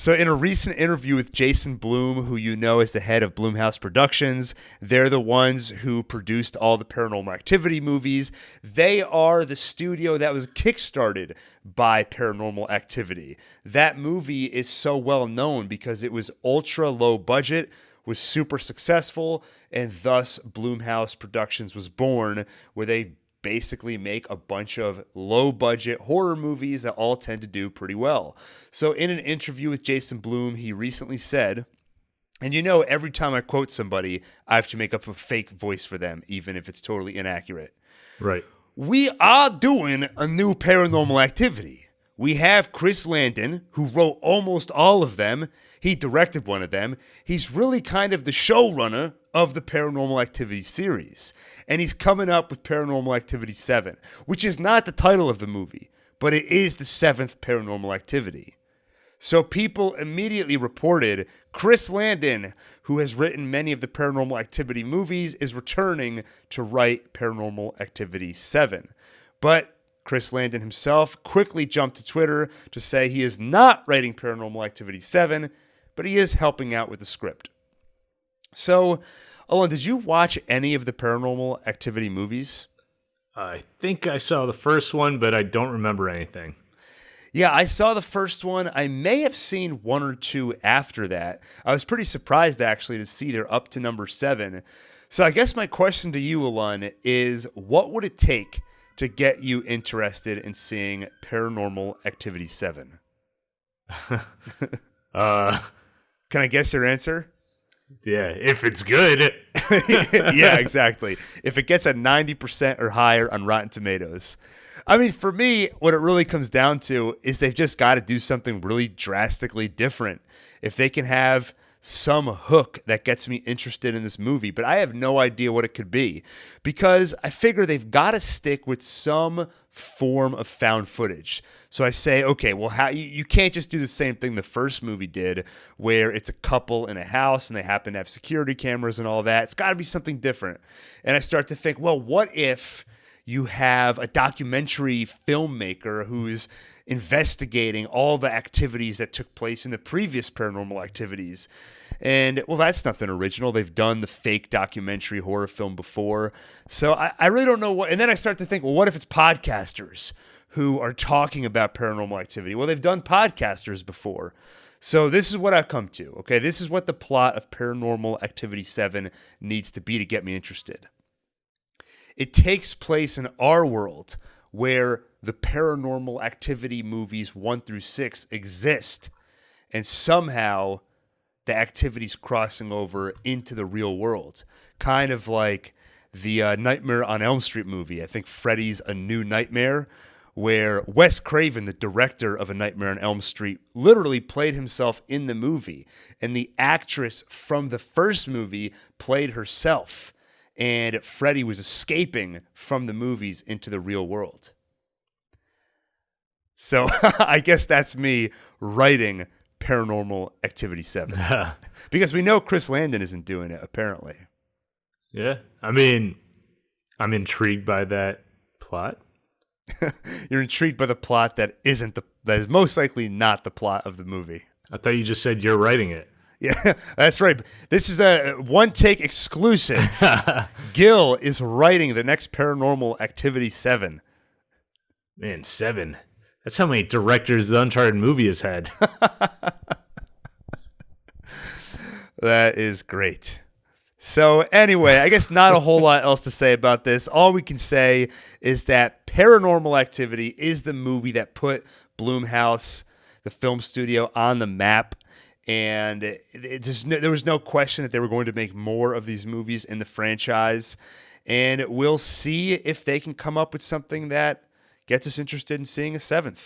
So in a recent interview with Jason Blum, who you know is the head of Blumhouse Productions, they're the ones who produced all the Paranormal Activity movies. They are the studio that was kickstarted by Paranormal Activity. That movie is so well known because it was ultra low budget, was super successful, and thus Blumhouse Productions was born, where they basically make a bunch of low-budget horror movies that all tend to do pretty well. So in an interview with Jason Blum, he recently said, and you know every time I quote somebody, I have to make up a fake voice for them, even if it's totally inaccurate. Right. We are doing a new Paranormal Activity. We have Chris Landon, who wrote almost all of them. He directed one of them. He's really kind of the showrunner of the Paranormal Activity series. And he's coming up with Paranormal Activity 7, which is not the title of the movie, but it is the 7th Paranormal Activity. So people immediately reported Chris Landon, who has written many of the Paranormal Activity movies, is returning to write Paranormal Activity 7. But Chris Landon himself quickly jumped to Twitter to say he is not writing Paranormal Activity 7, but he is helping out with the script. So, Owen, did you watch any of the Paranormal Activity movies? I think I saw the first one, but I don't remember anything. Yeah, I saw the first one. I may have seen one or two after that. I was pretty surprised, actually, to see they're up to number 7. So I guess my question to you, Alon, is what would it take to get you interested in seeing Paranormal Activity 7? Can I guess your answer? Yeah, if it's good. Yeah, exactly. If it gets a 90% or higher on Rotten Tomatoes. I mean, for me, what it really comes down to is they've just got to do something really drastically different. If they can have some hook that gets me interested in this movie, but I have no idea what it could be, because I figure they've got to stick with some form of found footage. So I say, okay, well, how you can't just do the same thing the first movie did, where it's a couple in a house and they happen to have security cameras and all that. It's got to be something different. And I start to think, well, what if you have a documentary filmmaker who's investigating all the activities that took place in the previous Paranormal Activities? And, well, that's nothing original. They've done the fake documentary horror film before. So I really don't know what. And then I start to think, well, what if it's podcasters who are talking about Paranormal Activity? Well, they've done podcasters before. So this is what I've come to, okay? This is what the plot of Paranormal Activity 7 needs to be to get me interested. It takes place in our world where the Paranormal Activity movies 1 through 6 exist, and somehow the activity's crossing over into the real world. Kind of like the Nightmare on Elm Street movie. I think Freddy's A New Nightmare, where Wes Craven, the director of A Nightmare on Elm Street, literally played himself in the movie. And the actress from the first movie played herself. And Freddy was escaping from the movies into the real world. So I guess that's me writing Paranormal Activity 7. Because we know Chris Landon isn't doing it, apparently. Yeah. I mean, I'm intrigued by that plot. You're intrigued by the plot that is most likely not the plot of the movie. I thought you just said you're writing it. Yeah, that's right. This is a OneTake exclusive. Gil is writing the next Paranormal Activity 7. Man, 7. That's how many directors the Uncharted movie has had. That is great. So anyway, I guess not a whole lot else to say about this. All we can say is that Paranormal Activity is the movie that put Blumhouse, the film studio, on the map. And there was no question that they were going to make more of these movies in the franchise. And we'll see if they can come up with something that gets us interested in seeing a 7th.